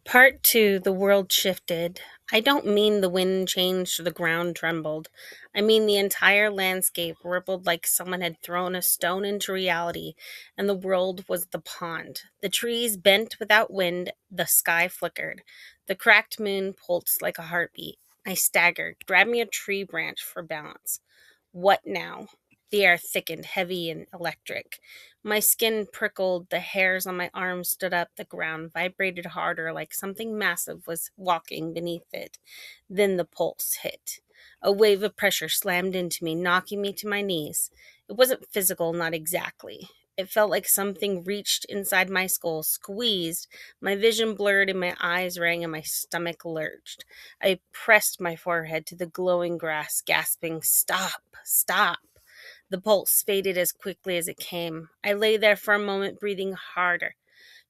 Part 2. The world shifted. I don't mean the wind changed or the ground trembled. I mean the entire landscape rippled like someone had thrown a stone into reality, and the world was the pond. The trees bent without wind, the sky flickered. The cracked moon pulsed like a heartbeat. I staggered, grabbing a tree branch for balance. What now? The air thickened, heavy and electric. My skin prickled, the hairs on my arms stood up, the ground vibrated harder like something massive was walking beneath it. Then the pulse hit. A wave of pressure slammed into me, knocking me to my knees. It wasn't physical, not exactly. It felt like something reached inside my skull, squeezed, my vision blurred and my eyes rang and my stomach lurched. I pressed my forehead to the glowing grass, gasping, "Stop! Stop!" The pulse faded as quickly as it came. I lay there for a moment, breathing harder,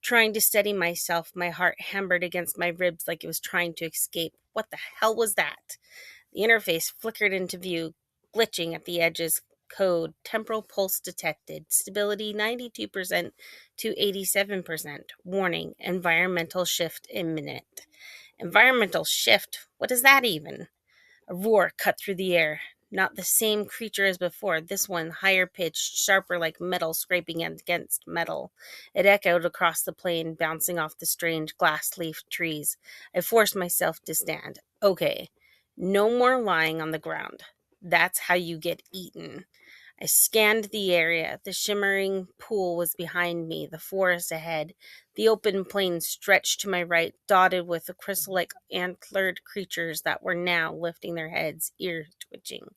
trying to steady myself. My heart hammered against my ribs like it was trying to escape. What the hell was that? The interface flickered into view, glitching at the edges. Code, temporal pulse detected, stability 92% to 87%. Warning, environmental shift imminent. Environmental shift? What is that even? A roar cut through the air. Not the same creature as before, this one higher pitched, sharper like metal scraping against metal. It echoed across the plain, bouncing off the strange glass-leafed trees. I forced myself to stand. Okay, no more lying on the ground. That's how you get eaten. I scanned the area. The shimmering pool was behind me, the forest ahead. The open plain stretched to my right, dotted with crystal-like antlered creatures that were now lifting their heads, ears twitching.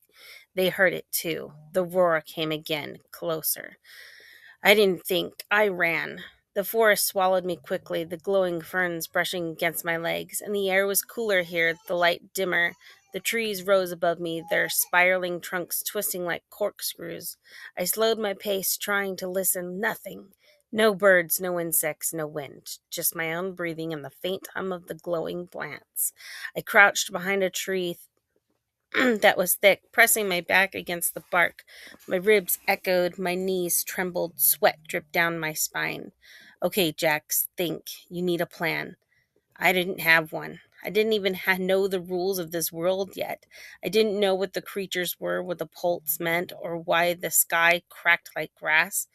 They heard it too. The roar came again, closer. I didn't think. I ran. The forest swallowed me quickly, the glowing ferns brushing against my legs, and the air was cooler here, the light dimmer. The trees rose above me, their spiraling trunks twisting like corkscrews. I slowed my pace, trying to listen. Nothing. No birds, no insects, no wind. Just my own breathing and the faint hum of the glowing plants. I crouched behind a tree that was thick, pressing my back against the bark. My ribs echoed, my knees trembled, sweat dripped down my spine. Okay, Jax, think. You need a plan. I didn't have one. I didn't even know the rules of this world yet. I didn't know what the creatures were, what the pulse meant, or why the sky cracked like grass.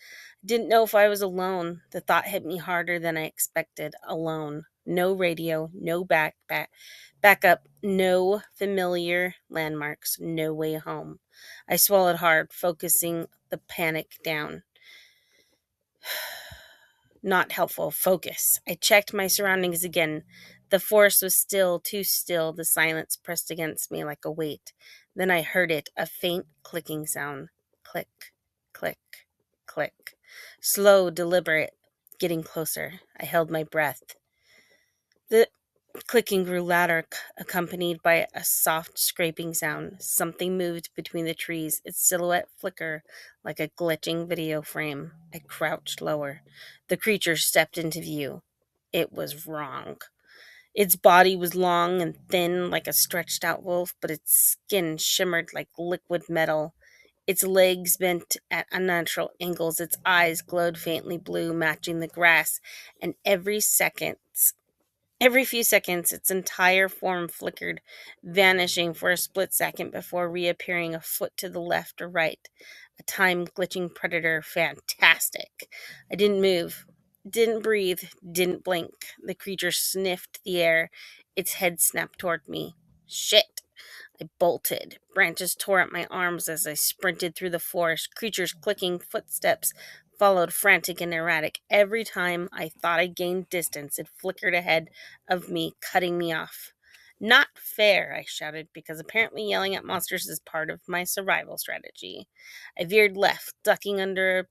I didn't know if I was alone. The thought hit me harder than I expected. Alone. No radio, no backup, no familiar landmarks, no way home. I swallowed hard, focusing the panic down. Not helpful. Focus. I checked my surroundings again. The forest was still, too still. The silence pressed against me like a weight. Then I heard it, a faint clicking sound. Click, click, click. Slow, deliberate, getting closer. I held my breath. The clicking grew louder, accompanied by a soft scraping sound. Something moved between the trees, its silhouette flicker like a glitching video frame. I crouched lower. The creature stepped into view. It was wrong. Its body was long and thin like a stretched out wolf, but its skin shimmered like liquid metal. Its legs bent at unnatural angles, its eyes glowed faintly blue, matching the grass, and every few seconds, its entire form flickered, vanishing for a split second before reappearing a foot to the left or right. A time glitching predator. Fantastic. I didn't move, didn't breathe, didn't blink. The creature sniffed the air. Its head snapped toward me. Shit. I bolted. Branches tore at my arms as I sprinted through the forest. Creatures' clicking footsteps followed, frantic and erratic. Every time I thought I gained distance, it flickered ahead of me, cutting me off. Not fair, I shouted, because apparently yelling at monsters is part of my survival strategy. I veered left, ducking under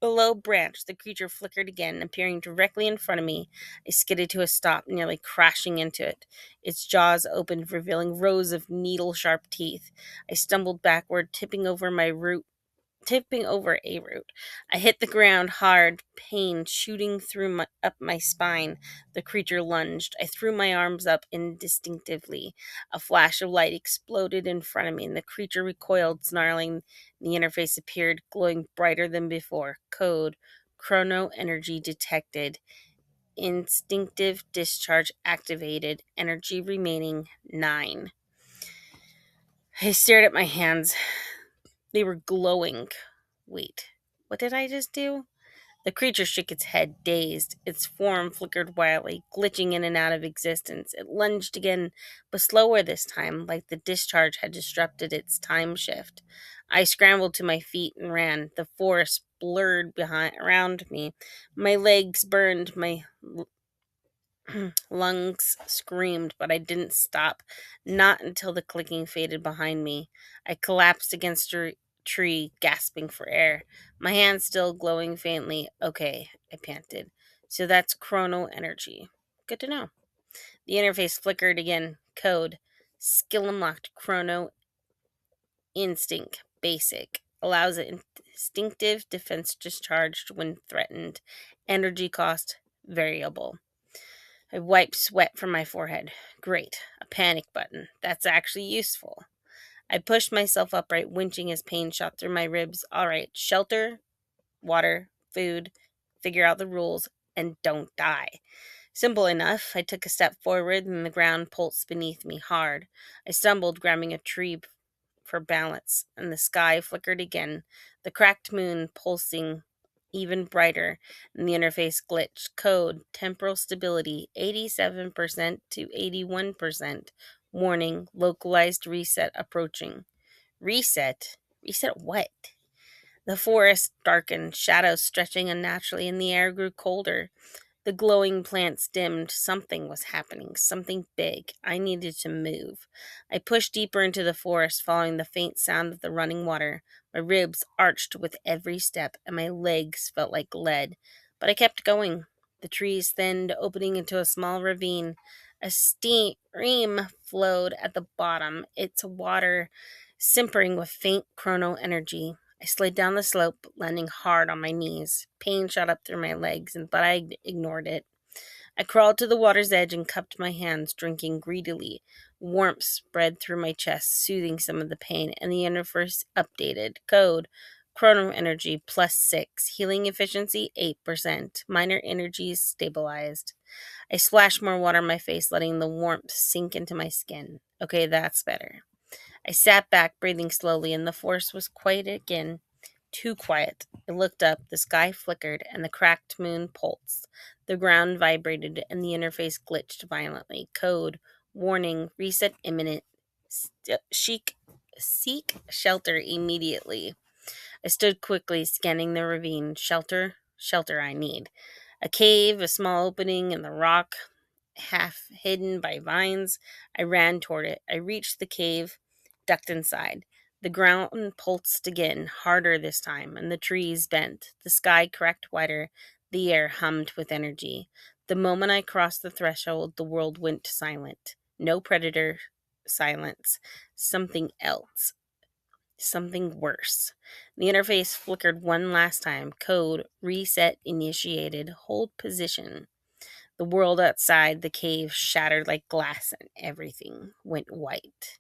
a low branch. The creature flickered again, appearing directly in front of me. I skidded to a stop, nearly crashing into it. Its jaws opened, revealing rows of needle-sharp teeth. I stumbled backward, tipping over a root. I hit the ground hard, pain shooting up my spine. The creature lunged. I threw my arms up instinctively. A flash of light exploded in front of me, and the creature recoiled, snarling. The interface appeared, glowing brighter than before. Code: Chrono energy detected. Instinctive discharge activated. Energy remaining 9. I stared at my hands. They were glowing. Wait, what did I just do? The creature shook its head, dazed. Its form flickered wildly, glitching in and out of existence. It lunged again, but slower this time, like the discharge had disrupted its time shift. I scrambled to my feet and ran. The forest blurred behind around me. My legs burned, my lungs screamed, but I didn't stop. Not until the clicking faded behind me. I collapsed against a tree, gasping for air. My hands still glowing faintly. Okay, I panted. So that's chrono energy. Good to know. The interface flickered again. Code. Skill unlocked. Chrono instinct. Basic. Allows instinctive defense discharged when threatened. Energy cost variable. I wiped sweat from my forehead. Great. A panic button. That's actually useful. I pushed myself upright, winching as pain shot through my ribs. All right, shelter, water, food, figure out the rules, and don't die. Simple enough. I took a step forward, and the ground pulsed beneath me hard. I stumbled, grabbing a tree for balance, and the sky flickered again, the cracked moon pulsing even brighter, and the interface glitched. Code temporal stability 87% to 81%. Warning localized reset approaching. Reset? Reset what? The forest darkened, shadows stretching unnaturally, and the air grew colder. The glowing plants dimmed. Something was happening, something big. I needed to move. I pushed deeper into the forest, following the faint sound of the running water. My ribs arched with every step, and my legs felt like lead. But I kept going. The trees thinned, opening into a small ravine. A stream flowed at the bottom, its water simpering with faint chrono energy. I slid down the slope, landing hard on my knees. Pain shot up through my legs, but I ignored it. I crawled to the water's edge and cupped my hands, drinking greedily. Warmth spread through my chest, soothing some of the pain, and the interface updated. Code Chrono energy +6. Healing efficiency 8%. Minor energies stabilized. I splashed more water on my face, letting the warmth sink into my skin. Okay, that's better. I sat back, breathing slowly, and the forest was quiet again. Too quiet. I looked up, the sky flickered, and the cracked moon pulsed. The ground vibrated, and the interface glitched violently. Code, warning, reset imminent. Seek shelter immediately. I stood quickly, scanning the ravine. Shelter, shelter I need. A cave, a small opening in the rock, half hidden by vines. I ran toward it. I reached the cave, ducked inside. The ground pulsed again, harder this time, and the trees bent. The sky cracked wider. The air hummed with energy. The moment I crossed the threshold, the world went silent. No predator, silence. Something else. Something worse. The interface flickered one last time. Code, reset initiated. Hold position. The world outside the cave shattered like glass and everything went white.